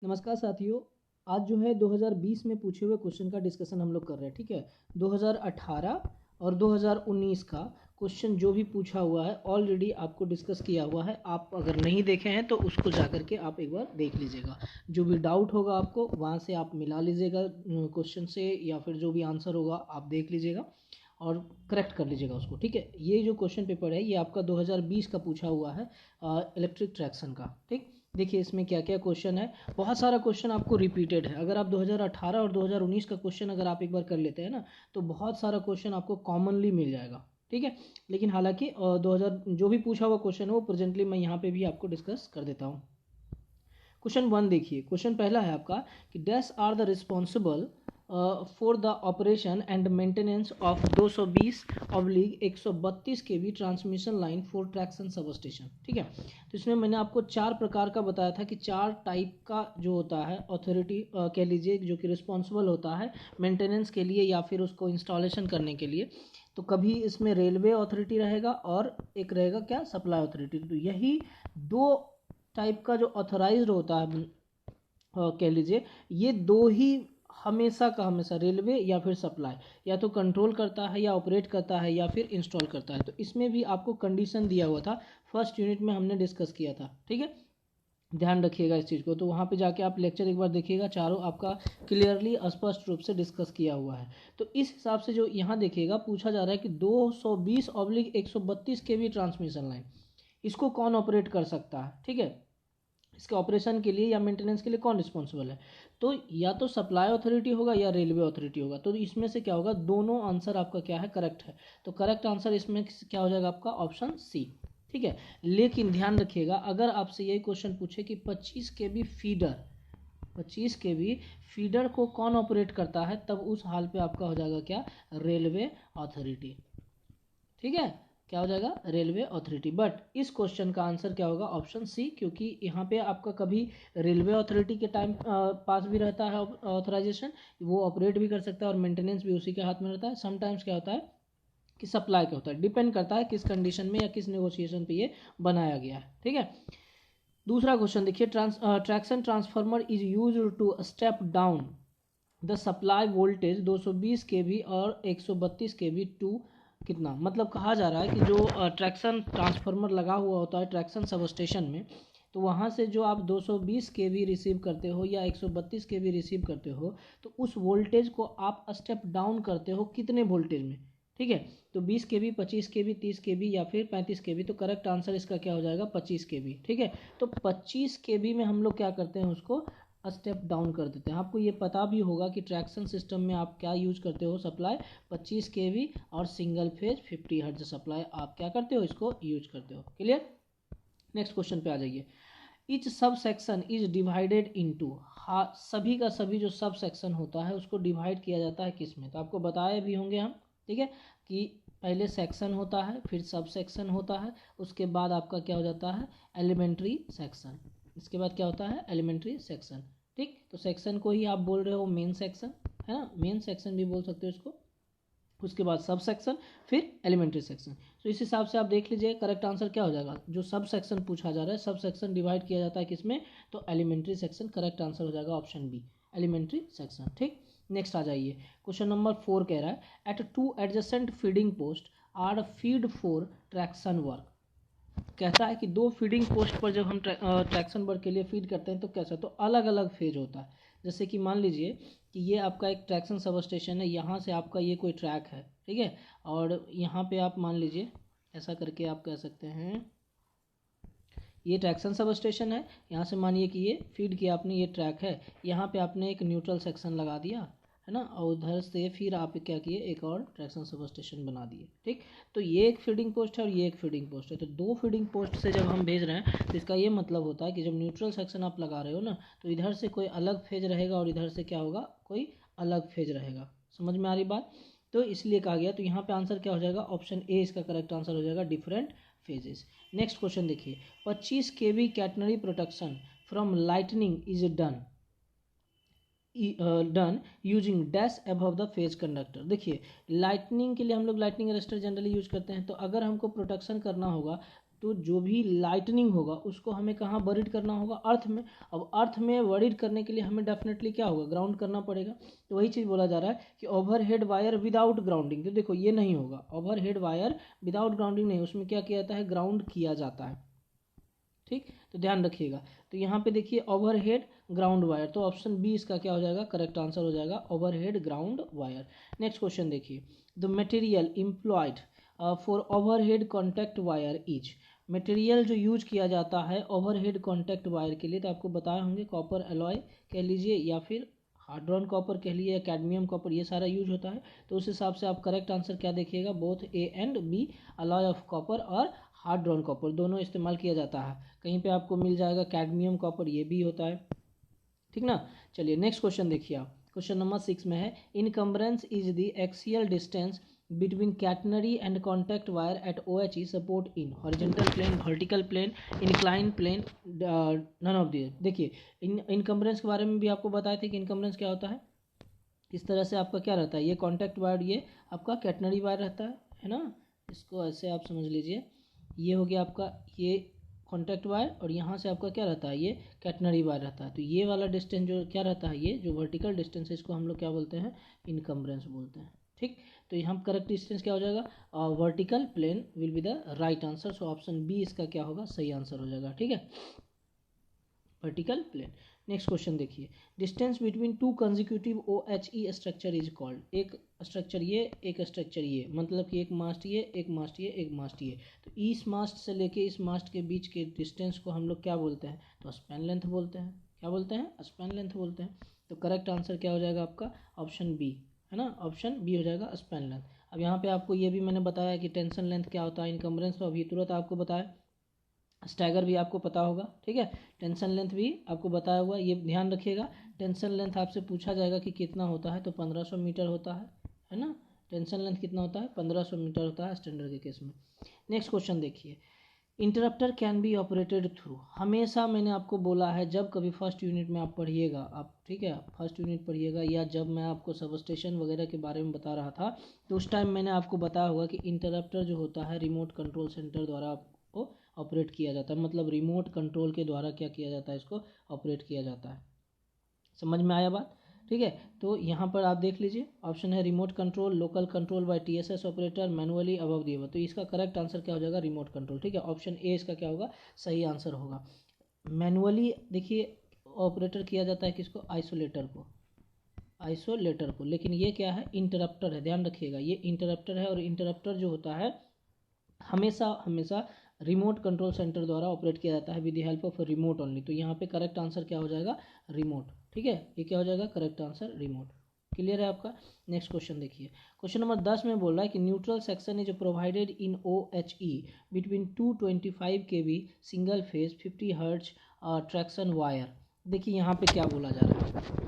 नमस्कार साथियों। आज जो है 2020 में पूछे हुए क्वेश्चन का डिस्कशन हम लोग कर रहे हैं। ठीक है, 2018 और 2019 का क्वेश्चन जो भी पूछा हुआ है ऑलरेडी आपको डिस्कस किया हुआ है। आप अगर नहीं देखे हैं तो उसको जा करके आप एक बार देख लीजिएगा। जो भी डाउट होगा आपको वहाँ से आप मिला लीजिएगा क्वेश्चन से, या फिर जो भी आंसर होगा आप देख लीजिएगा और करेक्ट कर लीजिएगा उसको। ठीक है, ये जो क्वेश्चन पेपर है ये आपका 2020 का पूछा हुआ है इलेक्ट्रिक ट्रैक्शन का। ठीक, देखिए इसमें क्या क्या क्वेश्चन है। बहुत सारा क्वेश्चन आपको रिपीटेड है। अगर आप 2018 और 2019 का क्वेश्चन अगर आप एक बार कर लेते हैं ना तो बहुत सारा क्वेश्चन आपको कॉमनली मिल जाएगा। ठीक है, लेकिन हालांकि 2000 जो भी पूछा हुआ क्वेश्चन है वो प्रेजेंटली मैं यहाँ पे भी आपको डिस्कस कर देता हूँ। क्वेश्चन 1 देखिए, क्वेश्चन पहला है आपका कि dash are the responsible for the operation and maintenance of 220/132 kV transmission line for traction substation. ठीक है, तो इसमें मैंने आपको 4 प्रकार का बताया था कि 4 टाइप का जो होता है अथॉरिटी कह लीजिए जो कि रिस्पॉन्सिबल होता है मेंटेनेंस के लिए या फिर उसको इंस्टॉलेशन करने के लिए। तो कभी इसमें रेलवे अथॉरिटी रहेगा और एक रहेगा क्या, सप्लाई अथॉरिटी। तो यही दो टाइप का जो ऑथराइज्ड होता है कह लीजिए, ये दो ही हमेशा का हमेशा रेलवे या फिर सप्लाई या तो कंट्रोल करता है या ऑपरेट करता है या फिर इंस्टॉल करता है। तो इसमें भी आपको कंडीशन दिया हुआ था, फर्स्ट यूनिट में हमने डिस्कस किया था। ठीक है, ध्यान रखिएगा इस चीज़ को। तो वहाँ पे जाके आप लेक्चर एक बार देखिएगा, चारों आपका क्लियरली स्पष्ट रूप से डिस्कस किया हुआ है। तो इस हिसाब से जो यहाँ देखिएगा पूछा जा रहा है कि 220/132 kV ट्रांसमिशन लाइन, इसको कौन ऑपरेट कर सकता है। ठीक है, इसके ऑपरेशन के लिए या मेंटेनेंस के लिए कौन रिस्पॉन्सिबल है। तो या तो सप्लाई अथॉरिटी होगा या रेलवे अथॉरिटी होगा। तो इसमें से क्या होगा, दोनों आंसर आपका क्या है, करेक्ट है। तो करेक्ट आंसर इसमें क्या हो जाएगा आपका, ऑप्शन सी। ठीक है, लेकिन ध्यान रखिएगा अगर आपसे यही क्वेश्चन पूछे कि 25 kV फीडर, 25 kV फीडर को कौन ऑपरेट करता है, तब उस हाल पे आपका हो जाएगा क्या, रेलवे अथॉरिटी। ठीक है, क्या हो जाएगा, रेलवे अथॉरिटी। बट इस क्वेश्चन का आंसर क्या होगा, ऑप्शन सी, क्योंकि यहाँ पे आपका कभी रेलवे अथॉरिटी के टाइम पास भी रहता है ऑथराइजेशन, वो ऑपरेट भी कर सकता है और मेंटेनेंस भी उसी के हाथ में रहता है। समटाइम्स क्या होता है कि सप्लाई का होता है, डिपेंड करता है किस कंडीशन में या किस नेगोशिएशन पे ये बनाया गया है। ठीक है, दूसरा क्वेश्चन देखिए, traction transformer is use to step down the supply voltage 220 kV और 132 kV टू कितना। मतलब कहा जा रहा है कि जो ट्रैक्शन ट्रांसफार्मर लगा हुआ होता है ट्रैक्शन सब स्टेशन में, तो वहाँ से जो आप 220 kV रिसीव करते हो या 132 kV रिसीव करते हो, तो उस वोल्टेज को आप स्टेप डाउन करते हो कितने वोल्टेज में। ठीक है, तो 20 kV, 25 kV, 30 kV या फिर 35 kV। तो करेक्ट आंसर इसका क्या हो जाएगा, 25 kV। ठीक है, तो 25 kV में हम लोग क्या करते हैं, उसको स्टेप डाउन कर देते हैं। आपको ये पता भी होगा कि ट्रैक्शन सिस्टम में आप क्या यूज करते हो, सप्लाई 25 kV और सिंगल फेज 50 हर्ट्ज सप्लाई आप क्या करते हो, इसको यूज करते हो। क्लियर, नेक्स्ट क्वेश्चन पे आ जाइए। Etch sub section is divided into, हाँ सभी का सभी जो सब सेक्शन होता है उसको डिवाइड किया जाता है किस में। तो आपको बताए भी होंगे हम, ठीक है, कि पहले सेक्शन होता है, फिर सब सेक्शन होता है, उसके बाद आपका क्या हो जाता है, एलिमेंट्री सेक्शन। इसके बाद क्या होता है, एलिमेंट्री सेक्शन। ठीक, तो सेक्शन को ही आप बोल रहे हो मेन सेक्शन, है ना, मेन सेक्शन भी बोल सकते हो इसको। उसके बाद सब सेक्शन, फिर एलिमेंट्री सेक्शन। तो इस हिसाब से आप देख लीजिए करेक्ट आंसर क्या हो जाएगा। जो सब सेक्शन पूछा जा रहा है, सब सेक्शन डिवाइड किया जाता है किसमें, तो एलिमेंट्री सेक्शन। करेक्ट आंसर हो जाएगा ऑप्शन बी, एलिमेंट्री सेक्शन। ठीक, नेक्स्ट आ जाइए, क्वेश्चन नंबर 4 कह रहा है at 2 adjacent feeding post are feed for traction work. कहता है कि 2 फीडिंग पोस्ट पर जब हम ट्रैक्शन वर्क के लिए फीड करते हैं तो कैसा, तो अलग अलग फेज होता है। जैसे कि मान लीजिए कि ये आपका एक ट्रैक्शन सब स्टेशन है, यहाँ से आपका ये कोई ट्रैक है, ठीक है, और यहाँ पे आप मान लीजिए ऐसा करके आप कह सकते हैं ये ट्रैक्शन सब स्टेशन है। यहाँ से मानिए कि ये फीड किया आपने, ये ट्रैक है, यहाँ पे आपने एक न्यूट्रल सेक्शन लगा दिया, है ना, और उधर से फिर आप क्या किए, एक और ट्रैक्शन सब स्टेशन बना दिए। ठीक, तो ये एक फीडिंग पोस्ट है और ये एक फीडिंग पोस्ट है। तो 2 फीडिंग पोस्ट से जब हम भेज रहे हैं तो इसका ये मतलब होता है कि जब न्यूट्रल सेक्शन आप लगा रहे हो ना, तो इधर से कोई अलग फेज रहेगा और इधर से क्या होगा, कोई अलग फेज रहेगा। समझ में आ रही बात, तो इसलिए कहा गया। तो यहाँ पे आंसर क्या हो जाएगा, ऑप्शन ए इसका करेक्ट आंसर हो जाएगा, डिफरेंट फेजेस। नेक्स्ट क्वेश्चन देखिए, 25 kV catenary protection from lightning is done using dash above the phase conductor. देखिए लाइटनिंग के लिए हम लोग लाइटनिंग अरेस्टर जनरली यूज करते हैं। तो अगर हमको प्रोटेक्शन करना होगा तो जो भी लाइटनिंग होगा उसको हमें कहाँ बरीड करना होगा, अर्थ में। अब अर्थ में बरीड करने के लिए हमें डेफिनेटली क्या होगा, ग्राउंड करना पड़ेगा। तो वही चीज़ बोला जा रहा है कि ओवरहेड वायर विदाउट ग्राउंडिंग, तो देखो ये नहीं होगा, ओवरहेड वायर विदाउट ग्राउंडिंग नहीं, उसमें क्या किया जाता है, ग्राउंड किया जाता है। ठीक, तो ध्यान रखिएगा। तो यहाँ पे देखिए ओवरहेड ग्राउंड वायर, तो ऑप्शन बी इसका क्या हो जाएगा, करेक्ट आंसर हो जाएगा, overhead ground wire. Next question देखिए, the material employed for overhead contact wire is, material जो यूज किया जाता है ओवरहेड कॉन्टैक्ट वायर के लिए, तो आपको बताए होंगे कॉपर एलॉय कह लीजिए या फिर हार्ड ड्रॉन कॉपर कह लीजिए या कैडमियम कॉपर, ये सारा यूज होता है। तो उस हिसाब से आप करेक्ट आंसर क्या देखिएगा, both A and B, alloy of copper और हार्ड ड्रॉन कॉपर दोनों इस्तेमाल किया जाता है। कहीं पे आपको मिल जाएगा कैडमियम कॉपर, ये भी होता है, ठीक ना। चलिए नेक्स्ट क्वेश्चन देखिए आप, क्वेश्चन नंबर 6 में है, encumbrance is the axial distance between catenary and contact wire at OHE support in horizontal plane, vertical plane, inclined plane, none of these। देखिए इनकम्बरेंस के बारे में भी आपको बताए थे कि इनकम्बरेंस क्या होता है। इस तरह से आपका क्या रहता है, ये कॉन्टैक्ट वायर, ये आपका कैटनरी वायर रहता है ना, इसको ऐसे आप समझ लीजिए, ये हो गया आपका ये कॉन्टैक्ट वायर, और यहाँ से आपका क्या रहता है, ये कैटनरी वायर रहता है। तो ये वाला डिस्टेंस जो क्या रहता है, ये जो वर्टिकल डिस्टेंस है, इसको हम लोग क्या बोलते हैं, इनकम्बरेंस बोलते हैं। ठीक, तो यहाँ करेक्ट डिस्टेंस क्या हो जाएगा, vertical plane will be the right answer. So option B इसका क्या होगा, सही आंसर हो जाएगा। ठीक है, वर्टिकल प्लेन। नेक्स्ट क्वेश्चन देखिए, distance between two consecutive OHE structure is called, एक स्ट्रक्चर ये, एक स्ट्रक्चर ये, मतलब कि एक मास्ट ये, एक मास्ट ये, एक मास्ट ये, तो इस मास्ट से लेके इस मास्ट के बीच के डिस्टेंस को हम लोग क्या बोलते हैं, तो स्पैन लेंथ बोलते हैं। क्या बोलते हैं, स्पैन लेंथ बोलते हैं। तो करेक्ट आंसर क्या हो जाएगा आपका, ऑप्शन बी है ना, ऑप्शन बी हो जाएगा, स्पैन लेंथ। अब यहाँ पे आपको ये भी मैंने बताया कि टेंशन लेंथ क्या होता है, इनकम्बरेंस तो अभी तुरंत आपको बताया, स्टैगर भी आपको पता होगा। ठीक है, टेंशन लेंथ भी आपको बताया हुआ, ये ध्यान रखिएगा। टेंशन लेंथ आपसे पूछा जाएगा कि कितना होता है, तो 1500 मीटर होता है ना। टेंशन लेंथ कितना होता है, 1500 मीटर होता है स्टैंडर्ड के केस में। नेक्स्ट क्वेश्चन देखिए, interrupter can be operated through, हमेशा मैंने आपको बोला है जब कभी फर्स्ट यूनिट में आप पढ़िएगा, आप ठीक है फर्स्ट यूनिट पढ़िएगा, या जब मैं आपको सब स्टेशन वगैरह के बारे में बता रहा था, तो उस टाइम मैंने आपको बताया होगा कि इंटरप्टर जो होता है रिमोट कंट्रोल सेंटर द्वारा आपको ऑपरेट किया जाता है, मतलब रिमोट कंट्रोल के द्वारा क्या किया जाता है, इसको ऑपरेट किया जाता है। समझ में आया बात, ठीक है। तो यहाँ पर आप देख लीजिए, ऑप्शन है remote control, local control by TSS operator, manually, above दिए हुए, तो इसका करेक्ट आंसर क्या हो जाएगा, रिमोट कंट्रोल। ठीक है, ऑप्शन ए इसका क्या होगा, सही आंसर होगा। मैनुअली देखिए ऑपरेटर किया जाता है किसको, आइसोलेटर को, आइसोलेटर को, लेकिन ये क्या है, इंटरप्टर है, ध्यान रखिएगा, ये इंटरप्टर है, और इंटरप्टर जो होता है हमेशा हमेशा रिमोट कंट्रोल सेंटर द्वारा ऑपरेट किया जाता है with the help of remote only. तो यहाँ पे करेक्ट आंसर क्या हो जाएगा, रिमोट। ठीक है, ये क्या हो जाएगा, करेक्ट आंसर रिमोट। क्लियर है आपका। नेक्स्ट क्वेश्चन देखिए, क्वेश्चन नंबर 10 में बोल रहा है कि neutral section is provided in OHE between 225 kV single phase 50 hertz traction wire. देखिए यहाँ पे क्या बोला जा रहा है,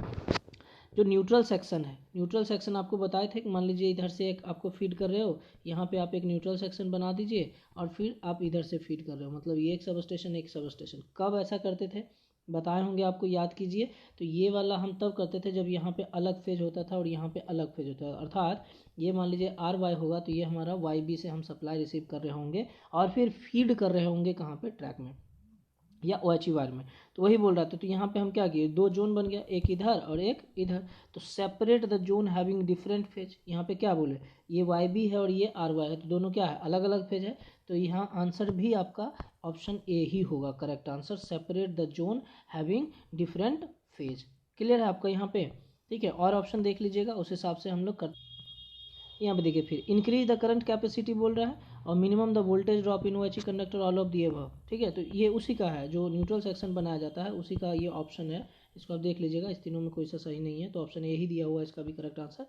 जो न्यूट्रल सेक्शन है, न्यूट्रल सेक्शन आपको बताए थे कि मान लीजिए इधर से एक आपको फीड कर रहे हो, यहाँ पे आप एक न्यूट्रल सेक्शन बना दीजिए और फिर आप इधर से फीड कर रहे हो, मतलब ये एक सब स्टेशन एक सब स्टेशन। कब ऐसा करते थे, बताए होंगे आपको, याद कीजिए। तो ये वाला हम तब करते थे जब यहाँ पे अलग फेज होता था और यहाँ पे अलग फेज होता था, अर्थात ये मान लीजिए RY होगा, तो ये हमारा YB से हम सप्लाई रिसीव कर रहे होंगे और फिर फीड कर रहे होंगे कहाँ पे, ट्रैक में या OHE वायर में। तो वही बोल रहा था, तो यहाँ पे हम क्या किए, दो जोन बन गया, एक इधर और एक इधर, तो separate the zone having different phase. यहाँ पे क्या बोले, ये YB है और ये RY है, तो दोनों क्या है, अलग अलग फेज है। तो यहाँ आंसर भी आपका ऑप्शन ए ही होगा, correct answer, separate the zone having different phase. Clear है आपका यहाँ पे, ठीक है। और ऑप्शन देख लीजिएगा, उस हिसाब से हम लोग कर, यहाँ पे देखिए फिर इंक्रीज द करंट कैपेसिटी बोल रहा है, और minimum the voltage drop in OHE conductor all of दिए अबव। ठीक है, तो ये उसी का है, जो न्यूट्रल सेक्शन बनाया जाता है उसी का ये ऑप्शन है, इसको आप देख लीजिएगा, इस तीनों में कोई सा सही नहीं है, तो ऑप्शन ए ही दिया हुआ है इसका भी करेक्ट आंसर।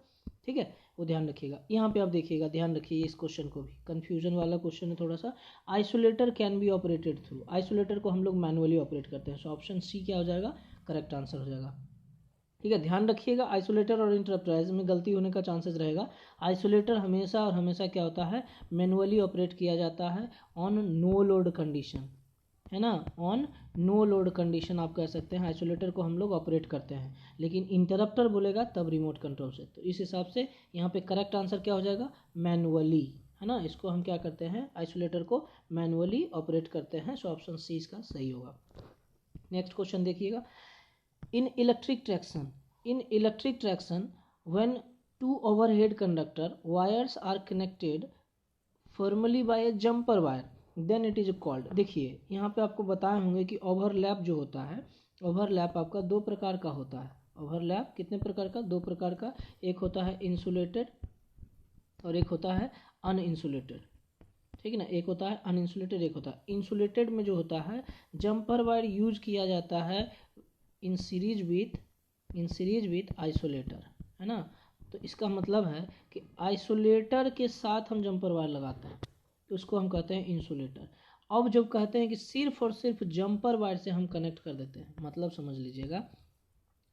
ठीक है, वो ध्यान रखिएगा। यहाँ पे आप देखिएगा, ध्यान रखिए इस क्वेश्चन को भी, कन्फ्यूजन वाला क्वेश्चन है थोड़ा सा। Isolator can be operated through, isolator को हम लोग मैनुअली ऑपरेट करते हैं, सो ऑप्शन सी क्या हो जाएगा, करेक्ट आंसर हो जाएगा। ठीक है, ध्यान रखिएगा, आइसोलेटर और इंटरप्टर में गलती होने का चांसेस रहेगा। आइसोलेटर हमेशा और हमेशा क्या होता है, मैनुअली ऑपरेट किया जाता है ऑन नो लोड कंडीशन, है ना, ऑन नो लोड कंडीशन आप कह सकते हैं, आइसोलेटर को हम लोग ऑपरेट करते हैं। लेकिन इंटरप्टर बोलेगा तब रिमोट कंट्रोल से, तो इस हिसाब से यहाँ पे करेक्ट आंसर क्या हो जाएगा, मैनुअली, है ना, इसको हम क्या करते हैं, आइसोलेटर को मैनुअली ऑपरेट करते हैं। सो ऑप्शन सी इसका सही होगा। नेक्स्ट क्वेश्चन देखिएगा, in electric traction when two overhead conductor wires are connected formally by a jumper wire then it is called. देखिए यहाँ पे आपको बताए होंगे कि ओवरलैप जो होता है, ओवरलैप आपका दो प्रकार का होता है। ओवरलैप कितने प्रकार का, दो प्रकार का, एक होता है इंसुलेटेड और एक होता है अनइंसुलेटेड, ठीक है ना, एक होता है अनइंसुलेटेड, एक होता है इंसुलेटेड। में जो होता है जंपर वायर यूज किया जाता है इन सीरीज विथ आइसोलेटर, है ना। तो इसका मतलब है कि आइसोलेटर के साथ हम जंपर वायर लगाते हैं तो उसको हम कहते हैं इंसुलेटर। अब जब कहते हैं कि सिर्फ और सिर्फ जंपर वायर से हम कनेक्ट कर देते हैं, मतलब समझ लीजिएगा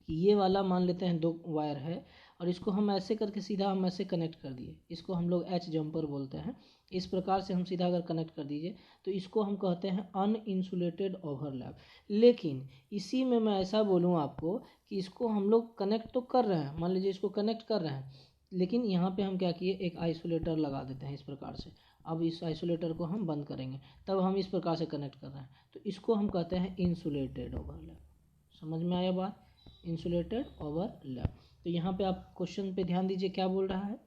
कि ये वाला मान लेते हैं 2 वायर है और इसको हम ऐसे करके सीधा हम ऐसे कनेक्ट कर दिए, इसको हम लोग एच जंपर बोलते हैं। इस प्रकार से हम सीधा अगर कनेक्ट कर दीजिए तो इसको हम कहते हैं अनइंसुलेटेड ओवरलैप। लेकिन इसी में मैं ऐसा बोलूँ आपको कि इसको हम लोग कनेक्ट तो कर रहे हैं, मान लीजिए इसको कनेक्ट कर रहे हैं, लेकिन यहाँ पे हम क्या किए, एक आइसोलेटर लगा देते हैं इस प्रकार से। अब इस आइसोलेटर को हम बंद करेंगे, तब हम इस प्रकार से कनेक्ट कर रहे हैं, तो इसको हम कहते हैं इंसुलेटेड ओवरलैप। समझ में आया बात, इंसुलेटेड ओवरलैप। तो यहाँ पे आप क्वेश्चन पे ध्यान दीजिए, क्या बोल रहा है,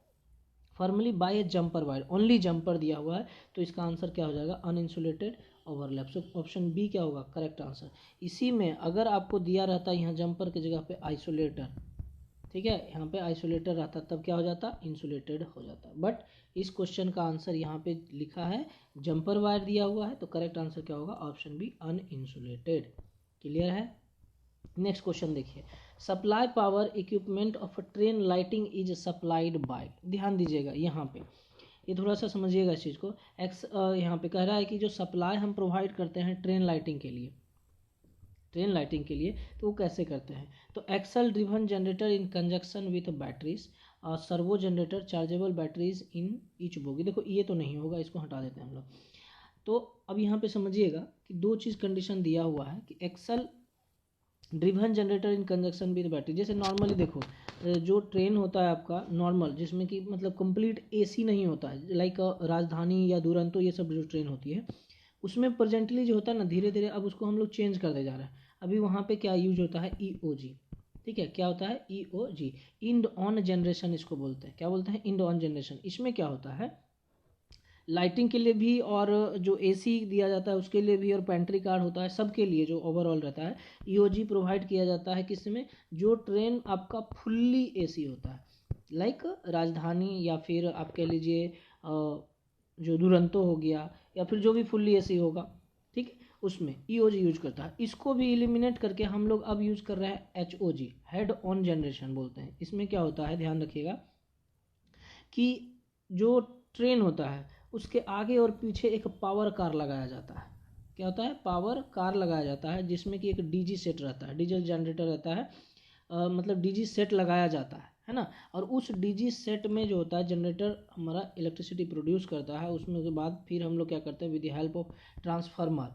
formally by a jumper wire, only jumper दिया हुआ है, तो इसका आंसर क्या हो जाएगा, uninsulated overlap. So option B क्या होगा करेक्ट आंसर। इसी में अगर आपको दिया रहता यहाँ जंपर की जगह पे आइसोलेटर, ठीक है, यहाँ पे आइसोलेटर रहता तब क्या हो जाता, इंसुलेटेड हो जाता। बट इस क्वेश्चन का आंसर यहाँ पे लिखा है जंपर वायर दिया हुआ है, तो करेक्ट आंसर क्या होगा, ऑप्शन बी अनइंसुलेटेड। क्लियर है। नेक्स्ट क्वेश्चन देखिए, supply power equipment of train lighting is supplied by. ध्यान दीजिएगा यहाँ पे, ये थोड़ा सा समझिएगा इस चीज़ को। यहाँ पे कह रहा है कि जो सप्लाई हम प्रोवाइड करते हैं ट्रेन लाइटिंग के लिए, तो वो कैसे करते हैं, तो axle driven generator in conjunction with batteries और servo generator chargeable batteries in each bogie. देखो ये तो नहीं होगा, इसको हटा देते हैं हम लोग। तो अब यहाँ पे समझिएगा कि दो चीज़ कंडीशन दिया हुआ है कि axle driven generator in conjunction with battery. जैसे नॉर्मली देखो जो ट्रेन होता है आपका नॉर्मल, जिसमें कि मतलब कंप्लीट एसी नहीं होता है, लाइक राजधानी या दुरंतो, ये सब जो ट्रेन होती है उसमें प्रेजेंटली जो होता है ना, धीरे धीरे अब उसको हम लोग चेंज करते जा रहे हैं। अभी वहाँ पे क्या यूज होता है, EOG, ठीक है, क्या होता है, EOG, इंड ऑन जनरेशन इसको बोलते हैं। क्या बोलते हैं, इंड ऑन जनरेशन। इसमें क्या होता है, लाइटिंग के लिए भी और जो एसी दिया जाता है उसके लिए भी, और पेंट्री कार होता है, सबके लिए जो ओवरऑल रहता है EOG प्रोवाइड किया जाता है। किसमें, जो ट्रेन आपका फुल्ली एसी होता है, लाइक राजधानी या फिर आप कह लीजिए जो दुरंतो हो गया, या फिर जो भी फुल्ली एसी होगा, ठीक है, उसमें EOG यूज करता है। इसको भी एलिमिनेट करके हम लोग अब यूज कर रहे हैं HOG, हेड ऑन जनरेशन बोलते हैं। इसमें क्या होता है, ध्यान रखिएगा कि जो ट्रेन होता है उसके आगे और पीछे एक पावर कार लगाया जाता है। क्या होता है, पावर कार लगाया जाता है, जिसमें कि एक DG सेट रहता है, डीजल जनरेटर रहता है, मतलब DG सेट लगाया जाता है ना। और उस DG सेट में जो होता है जनरेटर हमारा इलेक्ट्रिसिटी प्रोड्यूस करता है। उसमें के बाद फिर हम लोग क्या करते हैं, with the help of transformer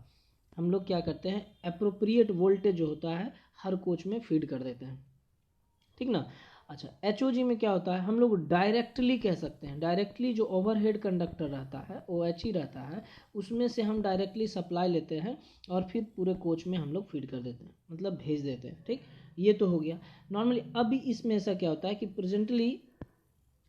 हम लोग क्या करते हैं, अप्रोप्रिएट वोल्टेज जो होता है हर कोच में फीड कर देते हैं, ठीक ना। अच्छा, HOG में क्या होता है, हम लोग डायरेक्टली कह सकते हैं, डायरेक्टली जो ओवरहेड कंडक्टर रहता है OH ही रहता है, उसमें से हम डायरेक्टली सप्लाई लेते हैं और फिर पूरे कोच में हम लोग फीड कर देते हैं, मतलब भेज देते हैं, ठीक। ये तो हो गया नॉर्मली। अभी इसमें ऐसा क्या होता है कि प्रेजेंटली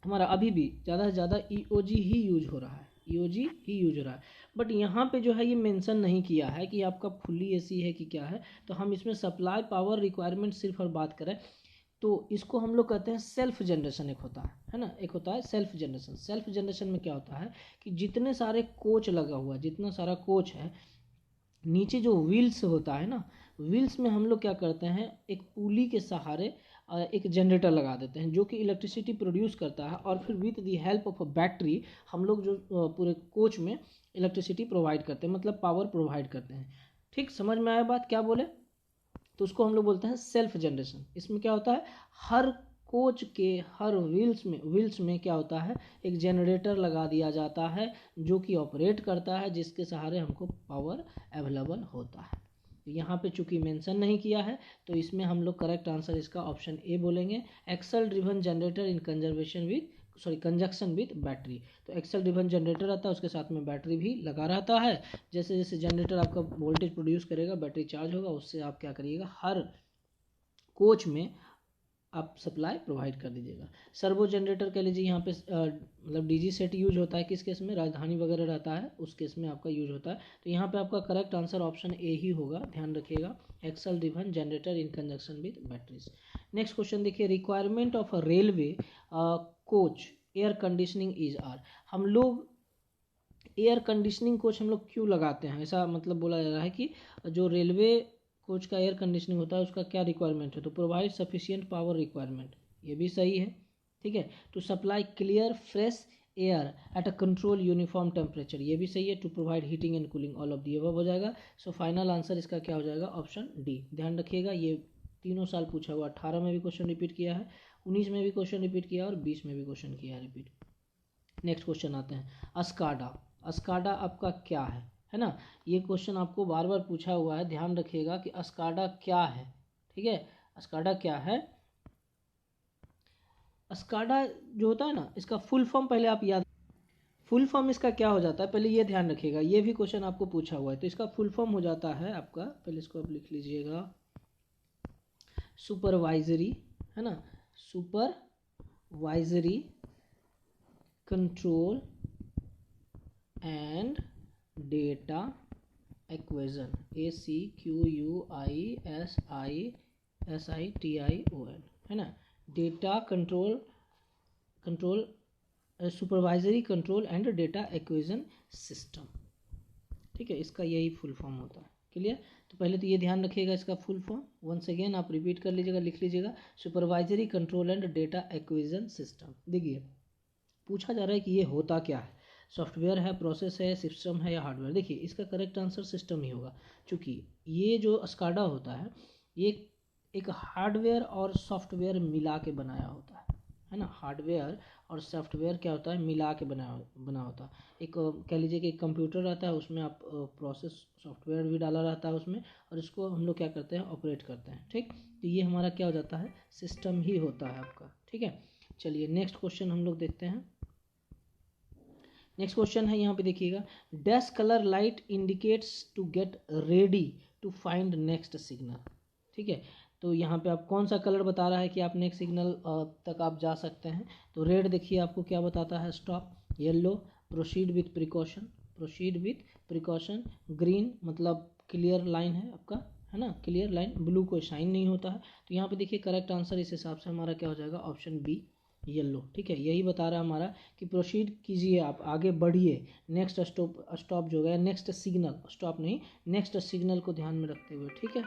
हमारा अभी भी ज़्यादा से ज़्यादा EOG ही यूज हो रहा है, EOG ही यूज हो रहा है। बट यहाँ पे जो है ये मेंशन नहीं किया है कि आपका फुल्ली एसी है कि क्या है, तो हम इसमें सप्लाई पावर रिक्वायरमेंट सिर्फ और बात करें तो इसको हम लोग कहते हैं सेल्फ जनरेशन। एक होता है ना, एक होता है सेल्फ जनरेशन। सेल्फ जनरेशन में क्या होता है कि जितने सारे कोच लगा हुआ है, जितना सारा कोच है, नीचे जो व्हील्स होता है ना, व्हील्स में हम लोग क्या करते हैं, एक पुली के सहारे एक जनरेटर लगा देते हैं जो कि इलेक्ट्रिसिटी प्रोड्यूस करता है, और फिर with the help of a battery हम लोग जो पूरे कोच में इलेक्ट्रिसिटी प्रोवाइड करते हैं, मतलब पावर प्रोवाइड करते हैं। ठीक, समझ में आया बात, क्या बोले, तो उसको हम लोग बोलते हैं सेल्फ जनरेशन। इसमें क्या होता है, हर कोच के हर व्हील्स में क्या होता है, एक जनरेटर लगा दिया जाता है जो कि ऑपरेट करता है, जिसके सहारे हमको पावर अवेलेबल होता है। यहाँ पे चूंकि मेंशन नहीं किया है तो इसमें हम लोग करेक्ट आंसर इसका ऑप्शन ए बोलेंगे, axle driven generator in conservation with conjunction with battery. तो एक्सल ड्रिवन जनरेटर आता है, उसके साथ में बैटरी भी लगा रहता है। जैसे जैसे जनरेटर आपका वोल्टेज प्रोड्यूस करेगा, बैटरी चार्ज होगा, उससे आप क्या करिएगा, हर कोच में आप सप्लाई प्रोवाइड कर दीजिएगा। सर्वो जनरेटर कह लीजिए, यहाँ पे मतलब डीजी सेट यूज होता है किस केस में, राजधानी वगैरह रहता है उस केस में आपका यूज होता है। तो यहाँ पे आपका करेक्ट आंसर ऑप्शन ए ही होगा, ध्यान रखिएगा, axle driven generator in conjunction with batteries. Next question देखिए, requirement of a railway coach air conditioning is are. हम लोग एयर कंडीशनिंग कोच हम लोग क्यों लगाते हैं, ऐसा मतलब बोला जा रहा है कि जो रेलवे कोच का एयर कंडीशनिंग होता है उसका क्या रिक्वायरमेंट है, तो प्रोवाइड सफिशिएंट पावर रिक्वायरमेंट, ये भी सही है, ठीक है। To supply clear fresh air at a control uniform temperature, ये भी सही है। To provide heating and cooling, all of the above हो जाएगा। सो फाइनल आंसर इसका क्या हो जाएगा, ऑप्शन डी। ध्यान रखिएगा, ये तीनों साल पूछा हुआ, 18 में भी क्वेश्चन रिपीट किया है, 19 में भी क्वेश्चन रिपीट किया है और 20 में भी क्वेश्चन किया है रिपीट। नेक्स्ट क्वेश्चन आते हैं, अस्काडा। अस्काडा आपका क्या है ना, ये क्वेश्चन आपको बार बार पूछा हुआ है, ध्यान रखिएगा कि अस्काडा क्या है, ठीक है। अस्काडा क्या है, अस्काडा जो होता है ना, इसका फुल फॉर्म पहले आप याद, फुल फॉर्म इसका क्या हो जाता है पहले ये ध्यान रखिएगा, ये भी क्वेश्चन आपको पूछा हुआ है। तो इसका फुल फॉर्म हो जाता है आपका, पहले इसको आप लिख लीजिएगा, सुपरवाइजरी, है ना, supervisory control and data acquisition, ACQUISISITION, है ना, data control supervisory control and data acquisition system, ठीक है, इसका यही फुल फॉर्म होता है। क्लियर, तो पहले तो ये ध्यान रखिएगा इसका फुल फॉर्म, वंस अगेन आप रिपीट कर लीजिएगा, लिख लीजिएगा, supervisory control and data acquisition system. देखिए पूछा जा रहा है कि ये होता क्या है, सॉफ्टवेयर है, प्रोसेस है, सिस्टम है या हार्डवेयर। देखिए इसका करेक्ट आंसर सिस्टम ही होगा, क्योंकि ये जो स्काडा होता है ये एक हार्डवेयर और सॉफ्टवेयर मिला के बनाया होता है ना, हार्डवेयर और सॉफ्टवेयर क्या होता है, मिला के बना होता है। एक कह लीजिए कि एक कंप्यूटर रहता है, उसमें आप प्रोसेस सॉफ्टवेयर भी डाला रहता है उसमें, और इसको हम लोग क्या करते हैं, ऑपरेट करते हैं, ठीक। तो ये हमारा क्या हो जाता है, सिस्टम ही होता है आपका, ठीक है। चलिए नेक्स्ट क्वेश्चन हम लोग देखते हैं। नेक्स्ट क्वेश्चन है, यहाँ पे देखिएगा, dash colour light indicates to get ready to find next signal, ठीक है। तो यहाँ पे आप कौन सा कलर बता रहा है कि आप नेक्स्ट सिग्नल तक आप जा सकते हैं, तो रेड देखिए आपको क्या बताता है, stop, yellow proceed with precaution, proceed with precaution, green मतलब क्लियर लाइन है आपका, है ना, क्लियर लाइन, ब्लू कोई साइन नहीं होता है। तो यहाँ पे देखिए करेक्ट आंसर इस हिसाब से हमारा क्या हो जाएगा, ऑप्शन बी, येलो, ठीक है। यही बता रहा है हमारा कि प्रोसीड कीजिए, आप आगे बढ़िए, नेक्स्ट स्टॉप जो है, नेक्स्ट सिग्नल, स्टॉप नहीं, नेक्स्ट सिग्नल को ध्यान में रखते हुए, ठीक है।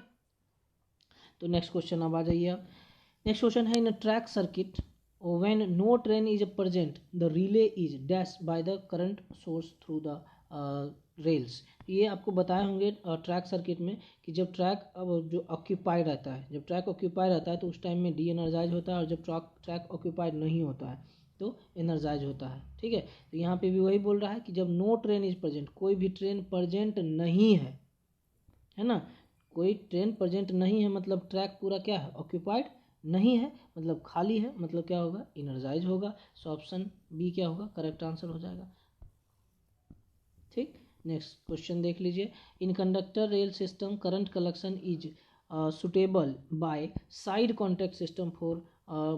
तो नेक्स्ट क्वेश्चन अब आ जाइए आप। नेक्स्ट क्वेश्चन है, in a track circuit when no train is present the relay is dash by the current source through the rails. ये आपको बताए होंगे ट्रैक सर्किट में कि जब ट्रैक अब जो ऑक्यूपाइड रहता है, जब ट्रैक ऑक्यूपाइड रहता है तो उस टाइम में डी एनर्जाइज होता है, और जब ट्रैक ऑक्यूपाइड नहीं होता है तो एनर्जाइज होता है, ठीक है। तो यहाँ पे भी वही बोल रहा है कि जब नो ट्रेन इज प्रेजेंट, कोई भी ट्रेन प्रेजेंट नहीं है ना, कोई ट्रेन प्रेजेंट नहीं है मतलब ट्रैक पूरा क्या है, ऑक्यूपाइड नहीं है, मतलब खाली है, मतलब क्या होगा, एनर्जाइज होगा। सो ऑप्शन बी क्या होगा, करेक्ट आंसर हो जाएगा, ठीक। नेक्स्ट क्वेश्चन देख लीजिए, in conductor rail system current collection is suitable by side contact system for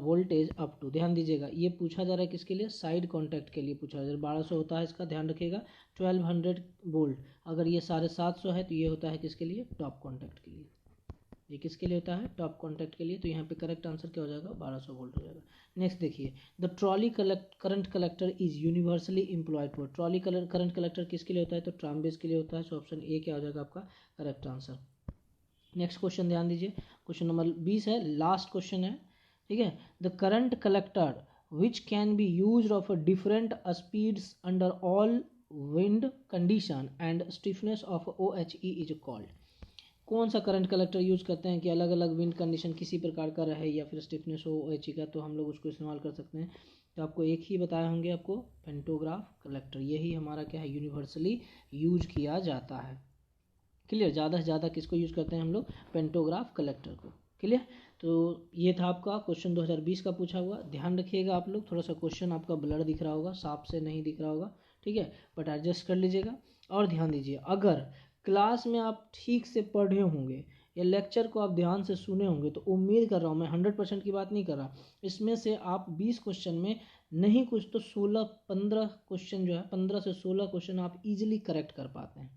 voltage up to, ध्यान दीजिएगा ये पूछा जा रहा है किसके लिए, साइड कॉन्टैक्ट के लिए पूछा जा रहा है। 1200 होता है इसका, ध्यान रखिएगा, 1200 वोल्ट, अगर ये 750 है तो ये होता है किसके लिए, टॉप कॉन्टैक्ट के लिए, ये किसके लिए होता है, टॉप कॉन्टैक्ट के लिए। तो यहाँ पे करेक्ट आंसर क्या हो जाएगा, 1200 वोल्ट हो जाएगा। नेक्स्ट देखिए, the trolley current collector is universally employed for, trolley current collector किसके लिए होता है, तो ट्रामबेस के लिए होता है। सो ऑप्शन ए क्या हो जाएगा आपका करेक्ट आंसर। नेक्स्ट क्वेश्चन ध्यान दीजिए, क्वेश्चन नंबर 20 है, लास्ट क्वेश्चन है, ठीक है। The current collector which can be used of different speeds under all wind condition and stiffness of OHE is called. कौन सा करंट कलेक्टर यूज करते हैं कि अलग अलग विंड कंडीशन किसी प्रकार का रहे या फिर स्टिफनेस हो OHE का, तो हम लोग उसको इस्तेमाल कर सकते हैं। तो आपको एक ही बताए होंगे आपको, पेंटोग्राफ कलेक्टर, यही हमारा क्या है, यूनिवर्सली यूज किया जाता है। क्लियर, ज़्यादा से ज़्यादा किसको यूज़ करते हैं हम लोग, पेंटोग्राफ कलेक्टर को। क्लियर, तो ये था आपका क्वेश्चन 2020 का पूछा हुआ। ध्यान रखिएगा आप लोग, थोड़ा सा क्वेश्चन आपका ब्लर दिख रहा होगा, साफ से नहीं दिख रहा होगा, ठीक है, बट एडजस्ट कर लीजिएगा। और ध्यान दीजिए, अगर क्लास में आप ठीक से पढ़े होंगे या लेक्चर को आप ध्यान से सुने होंगे तो उम्मीद कर रहा हूँ मैं, 100% की बात नहीं कर रहा, इसमें से आप 20 क्वेश्चन में नहीं कुछ तो 16-15 क्वेश्चन जो है, 15 से 16 क्वेश्चन आप इजीली करेक्ट कर पाते हैं।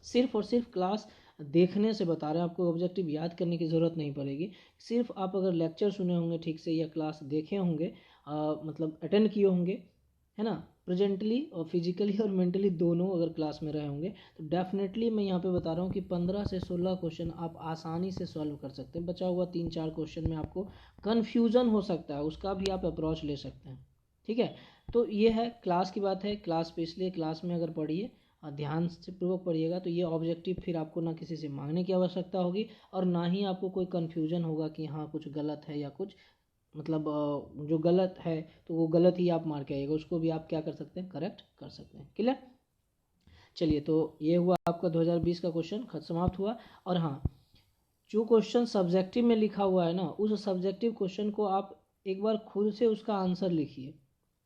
सिर्फ और सिर्फ क्लास देखने से बता रहे हैं, आपको ऑब्जेक्टिव याद करने की ज़रूरत नहीं पड़ेगी। सिर्फ आप अगर लेक्चर सुने होंगे ठीक से या क्लास देखे होंगे, मतलब अटेंड किए होंगे, है ना, प्रेजेंटली और फिजिकली और मेंटली दोनों अगर क्लास में रहे होंगे, तो डेफिनेटली मैं यहाँ पे बता रहा हूँ कि 15 से 16 क्वेश्चन आप आसानी से सॉल्व कर सकते हैं। बचा हुआ 3-4 क्वेश्चन में आपको कन्फ्यूज़न हो सकता है, उसका भी आप अप्रोच ले सकते हैं, ठीक है। तो ये है क्लास की बात है, क्लास पे इसलिए क्लास में अगर पढ़िए, ध्यान से पूर्वक पढ़िएगा, तो ये ऑब्जेक्टिव फिर आपको ना किसी से मांगने की आवश्यकता होगी और ना ही आपको कोई कन्फ्यूजन होगा कि हाँ कुछ गलत है या कुछ, मतलब जो गलत है तो वो गलत ही आप मार के आइएगा, उसको भी आप क्या कर सकते हैं, करेक्ट कर सकते हैं। क्लियर? चलिए, तो ये हुआ आपका 2020 का क्वेश्चन समाप्त हुआ। और हाँ, जो क्वेश्चन सब्जेक्टिव में लिखा हुआ है ना, उस सब्जेक्टिव क्वेश्चन को आप एक बार खुद से उसका आंसर लिखिए,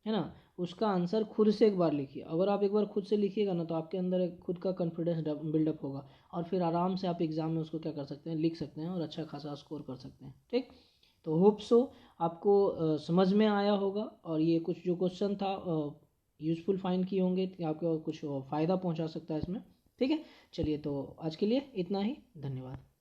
है ना, उसका आंसर खुद से एक बार लिखिए। अगर आप एक बार खुद से लिखिएगा ना, तो आपके अंदर एक खुद का कॉन्फिडेंस बिल्डअप होगा और फिर आराम से आप एग्जाम में उसको क्या कर सकते हैं, लिख सकते हैं और अच्छा खासा स्कोर कर सकते हैं। ठीक, तो होप सो आपको समझ में आया होगा और ये कुछ जो क्वेश्चन था यूज़फुल फाइंड किए होंगे कि आपको कुछ फ़ायदा पहुंचा सकता है इसमें। ठीक है, चलिए, तो आज के लिए इतना ही, धन्यवाद।